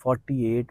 48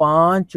5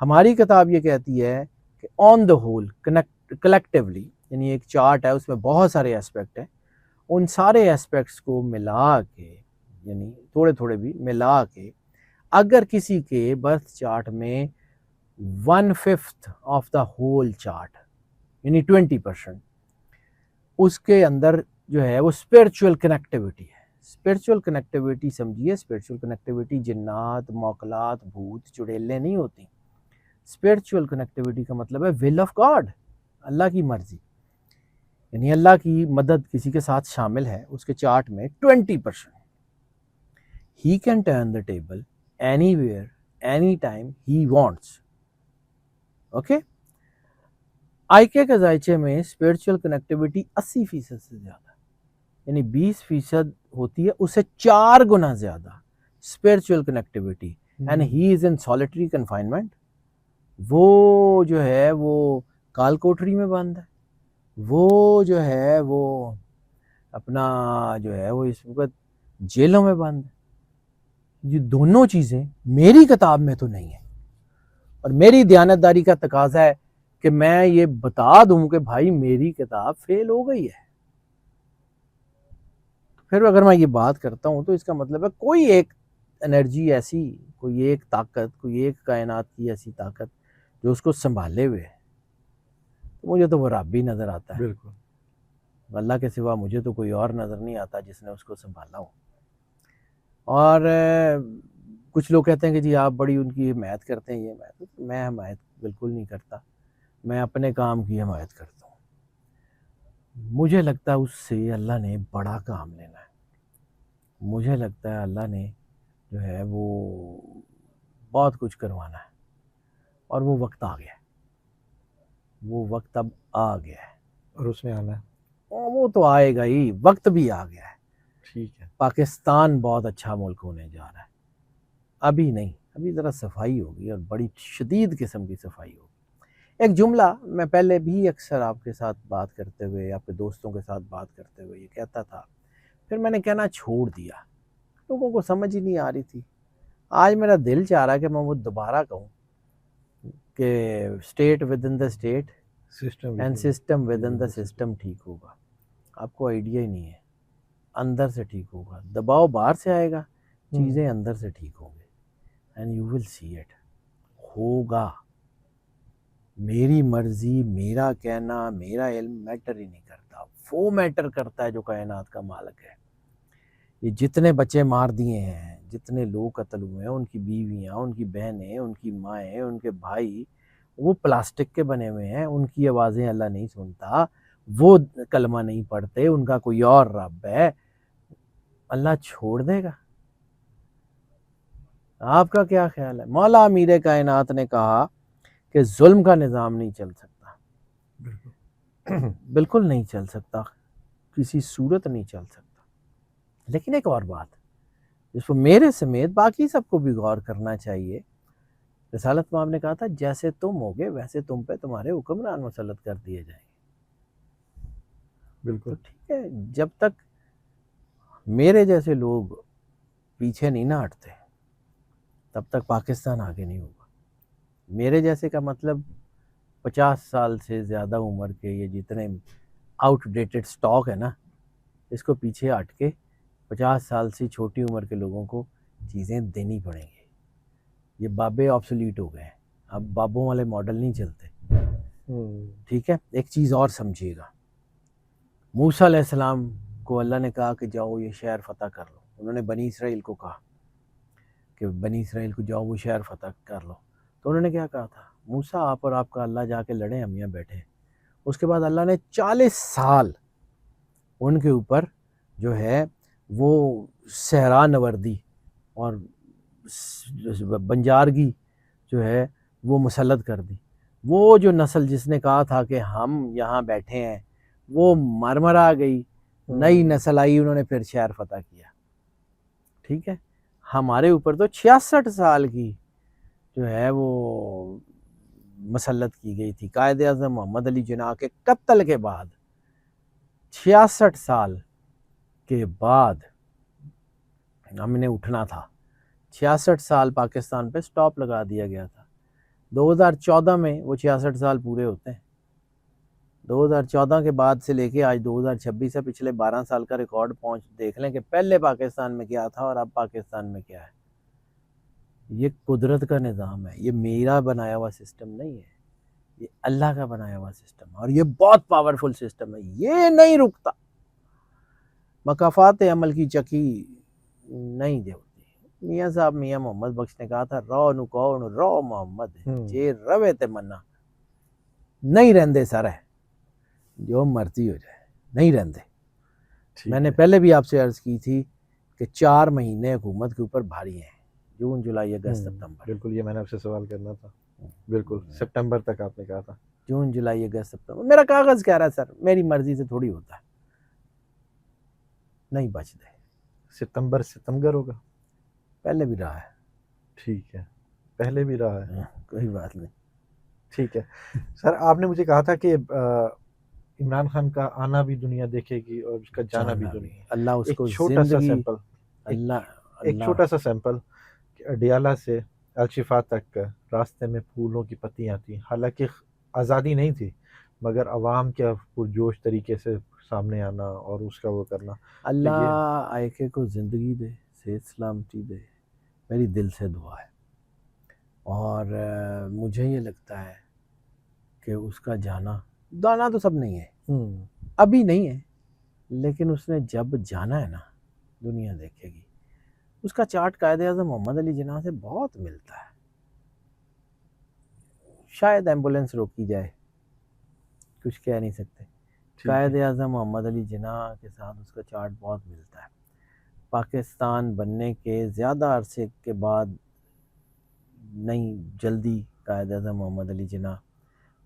ہماری کتاب یہ کہتی ہے کہ آن دا ہول کلیکٹیولی، یعنی ایک چارٹ ہے، اس میں بہت سارے ایسپیکٹ ہیں، ان سارے ایسپیکٹس کو ملا کے، یعنی تھوڑے تھوڑے بھی ملا کے، اگر کسی کے برتھ چارٹ میں 1/5 آف دا ہول چارٹ یعنی 20% اس کے اندر جو ہے وہ اسپرچول کنیکٹیوٹی ہے. اسپرچول کنیکٹیوٹی سمجھیے، اسپرچول کنیکٹیوٹی جنات، موکلات، بھوت، چڑیلیں نہیں ہوتی. اسپرچول کنیکٹیوٹی کا مطلب ہے ول آف گاڈ، اللہ کی مرضی، یعنی اللہ کی مدد کسی کے ساتھ شامل ہے. اس کے چارٹ میں 20%. He can turn the table anywhere anytime he wants. Okay. آئی کے ذائچے میں اسپرچول کنیکٹیوٹی 80% سے زیادہ، یعنی 20% ہوتی ہے، اسے 4 گنا زیادہ spiritual connectivity. And he is in solitary confinement. وہ جو ہے وہ کال کوٹری میں بند ہے، وہ جو ہے وہ اپنا جو ہے وہ اس وقت جیلوں میں بند ہے. یہ دونوں چیزیں میری کتاب میں تو نہیں ہیں، اور میری دیانتداری کا تقاضا ہے کہ میں یہ بتا دوں کہ بھائی میری کتاب فیل ہو گئی ہے. پھر اگر میں یہ بات کرتا ہوں تو اس کا مطلب ہے کوئی ایک انرجی ایسی، کوئی ایک طاقت، کوئی ایک کائنات کی ایسی طاقت جو اس کو سنبھالے ہوئے ہے. مجھے تو وہ رب ہی نظر آتا ہے. بالکل. اللہ کے سوا مجھے تو کوئی اور نظر نہیں آتا جس نے اس کو سنبھالا ہو. اور کچھ لوگ کہتے ہیں کہ جی آپ بڑی ان کی حمایت کرتے ہیں. میں حمایت بالکل نہیں کرتا، میں اپنے کام کی حمایت کرتا ہوں. مجھے لگتا ہے اس سے اللہ نے بڑا کام لینا ہے. مجھے لگتا ہے اللہ نے جو ہے وہ بہت کچھ کروانا ہے، اور وہ وقت آ گیا ہے. وہ وقت اب آ گیا ہے، اور اس میں آنا ہے. وہ تو آئے گا ہی، وقت بھی آ گیا ہے. ٹھیک ہے. پاکستان بہت اچھا ملک ہونے جا رہا ہے. ابھی نہیں، ابھی ذرا صفائی ہوگی، اور بڑی شدید قسم کی صفائی ہوگی. ایک جملہ میں پہلے بھی اکثر آپ کے ساتھ بات کرتے ہوئے، آپ کے دوستوں کے ساتھ بات کرتے ہوئے یہ کہتا تھا، پھر میں نے کہنا چھوڑ دیا، لوگوں کو سمجھ ہی نہیں آ رہی تھی. آج میرا دل چاہ رہا ہے کہ میں وہ دوبارہ کہوں کہ state with in the state and system within the system ٹھیک ہوگا. آپ کو آئیڈیا ہی نہیں ہے، اندر سے ٹھیک ہوگا. دباؤ باہر سے آئے گا، چیزیں اندر سے ٹھیک ہوں گی. And you will see it. ہوگا. میری مرضی، میرا کہنا، میرا علم میٹر ہی نہیں کرتا. وہ میٹر کرتا ہے جو کائنات کا مالک ہے. یہ جتنے بچے مار دیے ہیں، جتنے لوگ قتل ہوئے ہیں، ان کی بیویاں، ان کی بہنیں، ان کی مائیں، ان کے بھائی، وہ پلاسٹک کے بنے ہوئے ہیں. ان کی آوازیں اللہ نہیں سنتا، وہ کلمہ نہیں پڑھتے، ان کا کوئی اور رب ہے. اللہ چھوڑ دے گا؟ آپ کا کیا خیال ہے؟ مولا امیر کائنات نے کہا کہ ظلم کا نظام نہیں چل سکتا. بالکل نہیں چل سکتا، کسی صورت نہیں چل سکتا. لیکن ایک اور بات جس کو میرے سمیت باقی سب کو بھی غور کرنا چاہیے، رسالت مآب نے کہا تھا جیسے تم ہوگے ویسے تم پہ تمہارے حکمران مسلط کر دیے جائیں گے. بالکل. تو ٹھیک ہے، جب تک میرے جیسے لوگ پیچھے نہیں نہ ہٹتے تب تک پاکستان آگے نہیں ہوگا. میرے جیسے کا مطلب 50 سال سے زیادہ عمر کے یہ جتنے آؤٹ ڈیٹڈ سٹاک ہے نا، اس کو پیچھے ہٹ کے 50 سال سے چھوٹی عمر کے لوگوں کو چیزیں دینی پڑیں گی. یہ بابے آبسولیٹ ہو گئے ہیں، اب بابوں والے ماڈل نہیں چلتے. ٹھیک ہے. ایک چیز اور سمجھیے گا، موسیٰ علیہ السلام کو اللہ نے کہا کہ جاؤ یہ شہر فتح کر لو. انہوں نے بنی اسرائیل کو کہا کہ بنی اسرائیل کو جاؤ وہ شہر فتح کر لو. تو انہوں نے کیا کہا تھا؟ موسیٰ آپ اور آپ کا اللہ جا کے لڑیں، ہم یہاں بیٹھے. اس کے بعد اللہ نے 40 سال ان کے اوپر جو ہے وہ صحرا نوردی اور بنجارگی جو ہے وہ مسلط کر دی. وہ جو نسل جس نے کہا تھا کہ ہم یہاں بیٹھے ہیں، وہ مرمرا گئی. نئی نسل آئی، انہوں نے پھر شہر فتح کیا. ٹھیک ہے. ہمارے اوپر تو 66 سال کی جو ہے وہ مسلط کی گئی تھی. قائد اعظم محمد علی جناح کے قتل کے بعد 66 سال کے بعد ہم نے اٹھنا تھا. 66 سال پاکستان پہ سٹاپ لگا دیا گیا تھا. 2014 میں وہ 66 سال پورے ہوتے ہیں. 2014 کے بعد سے لے کے آج 2026 سے پچھلے 12 سال کا ریکارڈ دیکھ لیں کہ پہلے پاکستان میں کیا تھا اور اب پاکستان میں کیا ہے. یہ قدرت کا نظام ہے، یہ میرا بنایا ہوا سسٹم نہیں ہے، یہ اللہ کا بنایا ہوا سسٹم ہے، اور یہ بہت پاورفل سسٹم ہے، یہ نہیں رکتا. مکافات عمل کی چکی نہیں دے ہوتی. میاں صاحب میاں محمد بخش نے کہا تھا رو نو کون رو محمد جے روے تے منا نہیں رہندے سر ہے، جو مرضی ہو جائے نہیں رہندے. میں نے پہلے بھی آپ سے عرض کی تھی کہ 4 مہینے حکومت کے اوپر بھاری ہیں، جون جولائی اگست ستمبر. بالکل، یہ میں نے آپ سے سوال کرنا تھا. بالکل سپٹمبر تک آپ نے کہا تھا. جون جولائی اگست ستمبر. میرا کاغذ کہہ رہا ہے سر، میری مرضی سے تھوڑی ہوتا ہے، نہیں بچتے. ستمبر ہوگا. پہلے بھی رہا ہے. ٹھیک ہے، پہلے بھی رہا ہے. کوئی بات نہیں. ٹھیک ہے سر، آپ نے مجھے کہا تھا کہ عمران خان کا آنا بھی دنیا دیکھے گی اور اس کا جانا بھی دنیا. اللہ اس ایک کو چھوٹا سا زندگی، سیمپل، ایک چھوٹا سا سیمپل، ڈیالہ سے الشفا تک راستے میں پھولوں کی پتیاں تھیں. حالانکہ آزادی نہیں تھی، مگر عوام کے پرجوش طریقے سے سامنے آنا اور اس کا وہ کرنا. اللہ آئکے کو زندگی دے، صحت سلامتی دے، میری دل سے دعا ہے. اور مجھے یہ لگتا ہے کہ اس کا جانا تو سب نہیں ہے، ابھی نہیں ہے، لیکن اس نے جب جانا ہے نا، دنیا دیکھے گی. اس کا چارٹ قائد اعظم محمد علی جناح سے بہت ملتا ہے. شاید ایمبولینس روکی جائے، کچھ کہہ نہیں سکتے. قائد اعظم محمد علی جناح کے ساتھ اس کا چارٹ بہت ملتا ہے. پاکستان بننے کے زیادہ عرصے کے بعد نہیں، جلدی قائد اعظم محمد علی جناح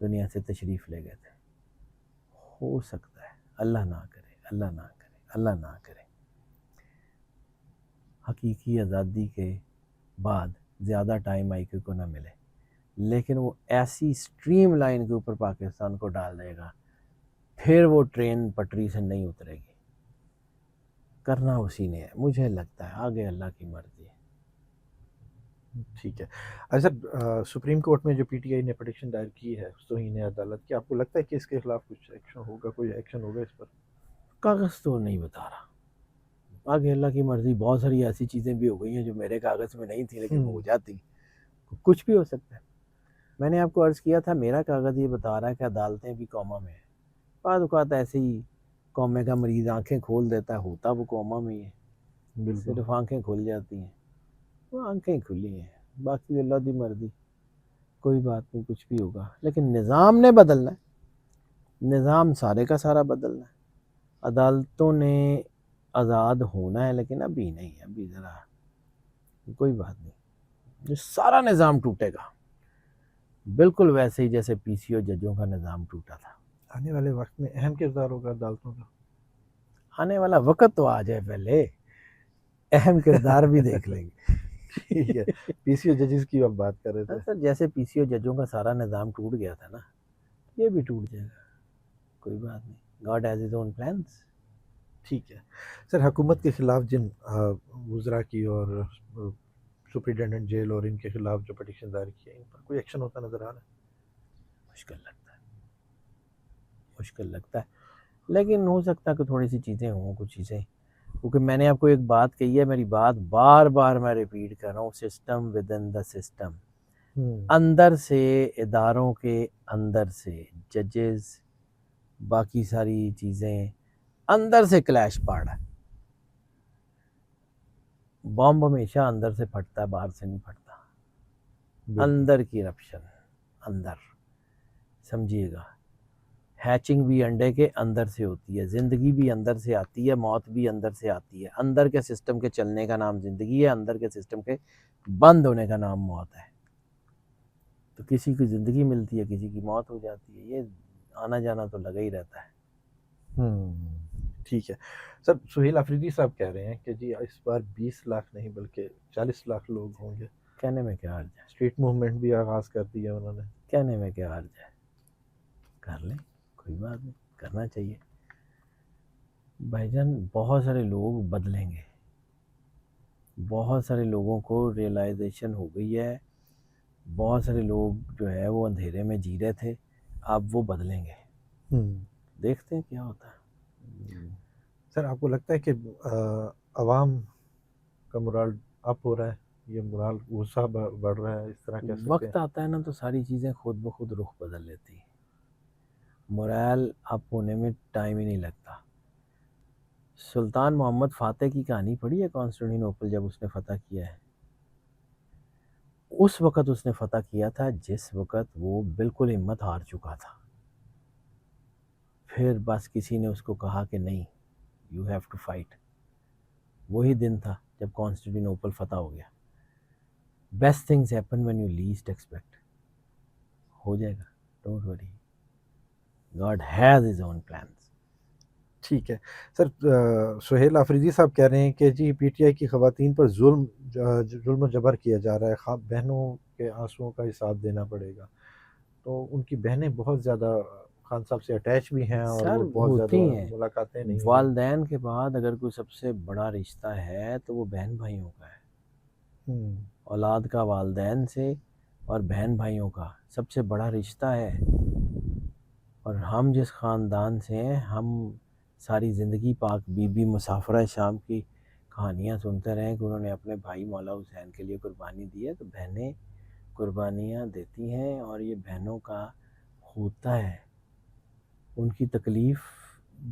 دنیا سے تشریف لے گئے تھے. ہو سکتا ہے، اللہ نہ کرے، اللہ نہ کرے، اللہ نہ کرے، حقیقی آزادی کے بعد زیادہ ٹائم آئی کو نہ ملے، لیکن وہ ایسی سٹریم لائن کے اوپر پاکستان کو ڈال دے گا، پھر وہ ٹرین پٹری سے نہیں اترے گی. کرنا اسی نے ہے، مجھے لگتا ہے، آگے اللہ کی مرضی ہے. ٹھیک ہے. اچھا سر، سپریم کورٹ میں جو پی ٹی آئی نے پٹیشن دائر کی ہے توہین عدالت کی، آپ کو لگتا ہے کہ اس کے خلاف کچھ ایکشن ہوگا، کوئی ایکشن ہوگا اس پر؟ کاغذ تو نہیں بتا رہا، آگے اللہ کی مرضی. بہت ساری ایسی چیزیں بھی ہو گئی ہیں جو میرے کاغذ میں نہیں تھیں لیکن وہ ہو جاتی، کچھ بھی ہو سکتا ہے. میں نے آپ کو عرض کیا تھا میرا کاغذ یہ بتا رہا ہے کہ عدالتیں بھی کوما میں ہیں. بعض اوقات ایسے ہی کومے کا مریض آنکھیں کھول دیتا ہے، ہوتا وہ کوما میں ہی ہے، صرف آنکھیں کھل جاتی ہیں، وہ آنکھیں کھلی ہیں، باقی اللہ کی مرضی. کوئی بات نہیں، کچھ بھی ہوگا، لیکن نظام نے بدلنا ہے، نظام سارے کا سارا بدلنا ہے. عدالتوں نے آزاد ہونا ہے لیکن ابھی نہیں، ابھی ذرا کوئی بات نہیں. یہ سارا نظام ٹوٹے گا بالکل ویسے ہی جیسے پی سی او ججوں کا نظام ٹوٹا تھا. آنے والے وقت میں اہم کردار ہوگا عدالتوں کا. آنے والا وقت تو آ جائے، پہلے اہم کردار بھی دیکھ لیں گے. ٹھیک ہے، پی سی او ججز کی آپ بات کر رہے تھے. سر جیسے پی سی او ججوں کا سارا نظام ٹوٹ گیا تھا نا، یہ بھی ٹوٹ جائے گا، کوئی بات نہیں. God has his own plans. ٹھیک ہے سر، حکومت کے خلاف جن وزراء کی اور سپرنٹینڈنٹ جیل اور ان کے خلاف جو پٹیشن دائر کی ہے، ان پر کوئی ایکشن ہوتا نظر آ رہا ہے؟ مشکل لگتا ہے، لیکن ہو سکتا ہے کہ تھوڑی سی چیزیں ہوں، کچھ چیزیں، کیونکہ میں نے آپ کو ایک بات کہی ہے، میری بات بار بار میں ریپیٹ کر رہا ہوں، system within the system. اندر سے، اداروں کے اندر سے، ججز، باقی ساری چیزیں اندر سے کلیش پڑ رہا ہے. بم ہمیشہ اندر سے پھٹتا ہے، باہر سے نہیں پھٹتا. اندر کی رپشن، اندر سمجھیے گا. ہیچنگ بھی انڈے کے اندر سے ہوتی ہے، زندگی بھی اندر سے آتی ہے، موت بھی اندر سے آتی ہے. اندر کے سسٹم کے چلنے کا نام زندگی ہے، اندر کے سسٹم کے بند ہونے کا نام موت ہے. تو کسی کی زندگی ملتی ہے، کسی کی موت ہو جاتی ہے، یہ آنا جانا تو لگا ہی رہتا ہے. ٹھیک ہے سر، سہیل آفریدی صاحب کہہ رہے ہیں کہ جی اس بار 20 لاکھ نہیں بلکہ 40 لاکھ لوگ ہوں گے. کہنے میں کیا حرج ہے، اسٹریٹ موومنٹ بھی آغاز کر دی ہے انہوں نے. کہنے میں کیا حرج ہے، کر لیں، کوئی بات نہیں، کرنا چاہیے. بھائی جان بہت سارے لوگ بدلیں گے، بہت سارے لوگوں کو ریئلائزیشن ہو گئی ہے، بہت سارے لوگ جو ہے وہ اندھیرے میں جی رہے تھے، اب وہ بدلیں گے، دیکھتے ہیں کیا ہوتا ہے۔ سر آپ کو لگتا ہے کہ عوام کا مرال اپ ہو رہا ہے، یہ مرال غصہ بڑھ رہا ہے، اس طرح کہہ سکتے وقت ہیں؟ آتا ہے نا تو ساری چیزیں خود بخود رخ بدل لیتی ہیں، مرال اپ ہونے میں ٹائم ہی نہیں لگتا۔ سلطان محمد فاتح کی کہانی پڑھی ہے کانسٹینٹینوپل جب اس نے فتح کیا ہے؟ اس وقت اس نے فتح کیا تھا جس وقت وہ بالکل ہمت ہار چکا تھا، پھر بس کسی نے اس کو کہا کہ نہیں، یو ہیو ٹو فائٹ۔ وہی دن تھا جب کانسٹینٹینوپل فتح ہو گیا۔ Best things happen when you least expect. ہو جائے گا، don't worry, God has his own plans. ٹھیک ہے سر، سہیل آفریدی صاحب کہہ رہے ہیں کہ جی پی ٹی آئی کی خواتین پر ظلم و جبر کیا جا رہا ہے، بہنوں کے آنسوؤں کا حساب دینا پڑے گا۔ تو ان کی بہنیں بہت زیادہ خان صاحب سے اٹیچ بھی ہیں اور سر وہ بہت ہوتی زیادہ ہیں، ملاقاتیں نہیں ہوئی۔ والدین کے بعد اگر کوئی سب سے بڑا رشتہ ہے تو وہ بہن بھائیوں کا ہے۔ اولاد کا والدین سے اور بہن بھائیوں کا سب سے بڑا رشتہ ہے۔ اور ہم جس خاندان سے ہیں، ہم ساری زندگی پاک بی بی مسافرہ شام کی کہانیاں سنتے رہے کہ انہوں نے اپنے بھائی مولا حسین کے لیے قربانی دی ہے، تو بہنیں قربانیاں دیتی ہیں اور یہ بہنوں کا ہوتا ہے، ان کی تکلیف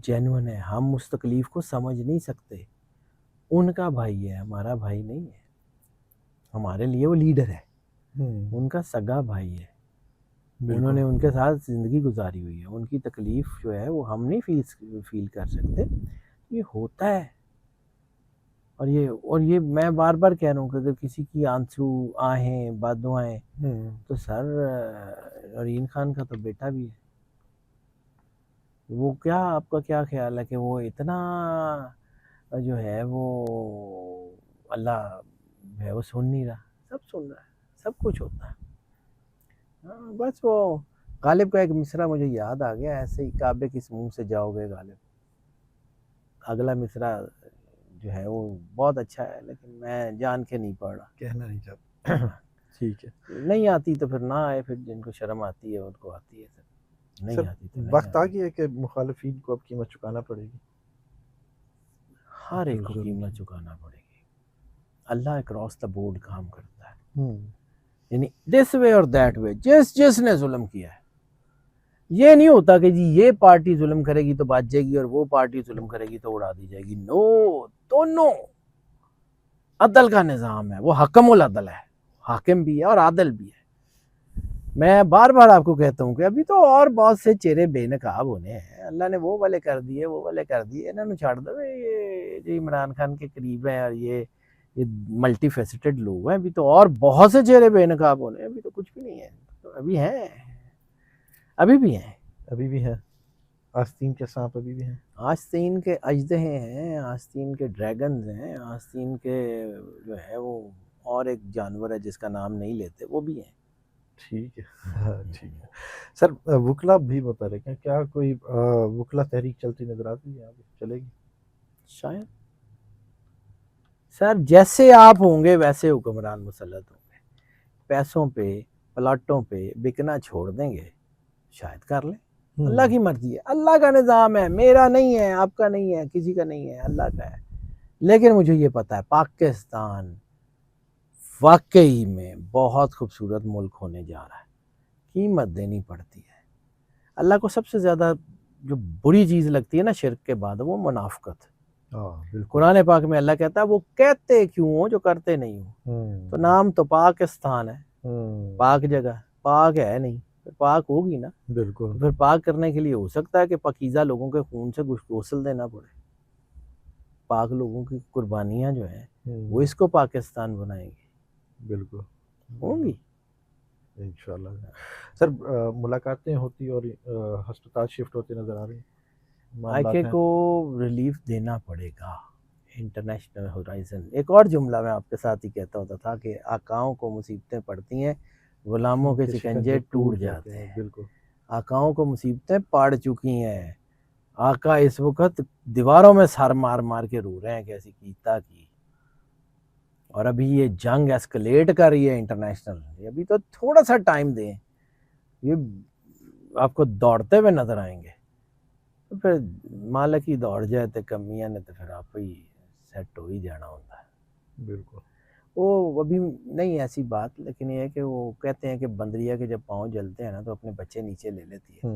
جینون ہے، ہم اس تکلیف کو سمجھ نہیں سکتے۔ ان کا بھائی ہے، ہمارا بھائی نہیں ہے، ہمارے لیے وہ لیڈر ہے، ان کا سگا بھائی ہے، انہوں نے ان کے ساتھ زندگی گزاری ہوئی ہے، ان کی تکلیف جو ہے وہ ہم نہیں فیل کر سکتے، یہ ہوتا ہے۔ اور یہ میں بار بار کہہ رہا ہوں کہ اگر کسی کی آنسو آہیں بددعائیں، تو سر رین خان کا تو بیٹا بھی ہے، وہ کیا آپ کا کیا خیال ہے کہ وہ اتنا جو ہے وہ اللہ ہے وہ سن نہیں رہا؟ سب سن رہا ہے، سب کچھ ہوتا ہے۔ ہاں بس وہ غالب کا ایک مصرع مجھے یاد آ گیا، ایسے ہی کعبے کس منہ سے جاؤ گے غالب، اگلا مصرع جو ہے وہ بہت اچھا ہے لیکن میں جان کے نہیں پڑھ رہا، کہنا نہیں چاہتا۔ ٹھیک ہے نہیں آتی تو پھر نہ آئے، پھر جن کو شرم آتی ہے ان کو آتی ہے، سر نہیں سر، آتی تو نہیں وقت آ آتی۔ گیا ہے کہ مخالفین کو اب قیمت چکانا پڑے گی، ہر ایک جو کو ظلم قیمت کی۔ چکانا پڑے گی، اللہ اکراس دا بورڈ کام کرتا ہے، یعنی دس وے اور دیٹ وے، جس نے ظلم کیا ہے، یہ نہیں ہوتا کہ جی یہ پارٹی ظلم کرے گی تو بچ جائے گی اور وہ پارٹی ظلم کرے گی تو اڑا دی جائے گی، نو، دونوں عدل کا نظام ہے، وہ حکم العدل ہے، حاکم بھی ہے اور عادل بھی ہے۔ میں بار بار آپ کو کہتا ہوں کہ ابھی تو اور بہت سے چہرے بے نقاب ہونے ہیں، اللہ نے وہ والے کر دیے، وہ والے کر دیے، انہوں نے چھاڑ دو، یہ جو عمران خان کے قریب ہیں اور یہ ملٹی فیسٹڈ لوگ ہیں، ابھی تو اور بہت سے چہرے بے نقاب ہونے ہیں، ابھی تو کچھ بھی نہیں ہے، تو ابھی ہیں، ابھی بھی ہیں، ابھی بھی ہے، آستین کے سانپ ابھی بھی ہیں۔ آستین کے اژدہے ہیں، آستین کے ڈریگنز ہیں، آستین کے جو ہے وہ اور ایک جانور ہے جس کا نام نہیں لیتے، وہ بھی ہیں۔ ٹھیک ہے، ٹھیک ہے سر، وکلا بھی متحرک ہیں، کیا کوئی وکلا تحریک چلتی نظر آتی ہے، آگے چلے گی؟ شاید سر جیسے آپ ہوں گے ویسے حکمران مسلط ہوں گے، پیسوں پہ پلاٹوں پہ بکنا چھوڑ دیں گے، شاید کر لیں، اللہ کی مرضی ہے، اللہ کا نظام ہے، میرا نہیں ہے، آپ کا نہیں ہے، کسی کا نہیں ہے، اللہ کا ہے۔ لیکن مجھے یہ پتا ہے پاکستان واقعی میں بہت خوبصورت ملک ہونے جا رہا ہے، قیمت دینی پڑتی ہے۔ اللہ کو سب سے زیادہ جو بری چیز لگتی ہے نا شرک کے بعد، وہ منافقت۔ بالکل، قرآن پاک میں اللہ کہتا ہے وہ کہتے کیوں ہو جو کرتے نہیں ہو، تو نام تو پاکستان ہے، پاک جگہ، پاک ہے نہیں، پھر پاک ہوگی نا، بالکل، پھر پاک کرنے کے لیے ہو سکتا ہے کہ پاکیزہ لوگوں کے خون سے غسل دینا پڑے، پاک لوگوں کی قربانیاں جو ہیں وہ اس کو پاکستان بنائیں گی، بالکل ہوں گی انشاءاللہ۔ سر ملاقاتیں ہوتی اور ہسپتال شفٹ ہوتے نظر آ رہی ہیں، معاملات آئیکے ہیں؟ کو ریلیف دینا پڑے گا، انٹرنیشنل ہورائزن۔ ایک اور جملہ میں آپ کے ساتھ ہی کہتا ہوتا تھا کہ آقاؤں کو مصیبتیں پڑتی ہیں، غلاموں کے شکنجے ٹوٹ جاتے ہیں۔ بالکل، آقاؤں کو مصیبتیں پاڑ چکی ہیں، آقا اس وقت دیواروں میں سر مار مار کے رو رہے ہیں کہ ایسی کیتا کی، اور ابھی یہ جنگ ایسکلیٹ کر رہی ہے انٹرنیشنل، ابھی تو تھوڑا سا ٹائم دیں، یہ آپ کو دوڑتے ہوئے نظر آئیں گے، تو پھر مالک ہی دوڑ جائے تو کمیاں نے تو پھر آپ ہی سیٹ ہو ہی جانا ہوتا ہے۔ بالکل وہ ابھی نہیں ایسی بات، لیکن یہ ہے کہ وہ کہتے ہیں کہ بندریا کے جب پاؤں جلتے ہیں نا تو اپنے بچے نیچے لے لیتی ہے،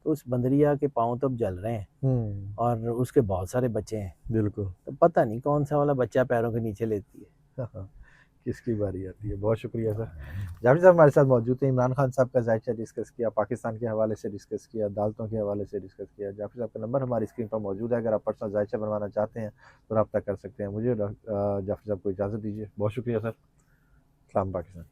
تو اس بندریا کے پاؤں تو اب جل رہے ہیں اور اس کے بہت سارے بچے ہیں، بالکل تو پتہ نہیں کون سا والا بچہ پیروں کے نیچے لیتی ہے۔ کس کی باری آتی ہے۔ بہت شکریہ سر۔ جعفری صاحب ہمارے ساتھ موجود ہیں، عمران خان صاحب کا ذائچہ ڈسکس کیا، پاکستان کے حوالے سے ڈسکس کیا، عدالتوں کے حوالے سے ڈسکس کیا۔ جعفری صاحب کا نمبر ہماری اسکرین پر موجود ہے، اگر آپ پرسنل ذائچہ بنوانا چاہتے ہیں تو رابطہ کر سکتے ہیں۔ مجھے جعفری صاحب کو اجازت دیجیے، بہت شکریہ سر۔ سلام پاکستان۔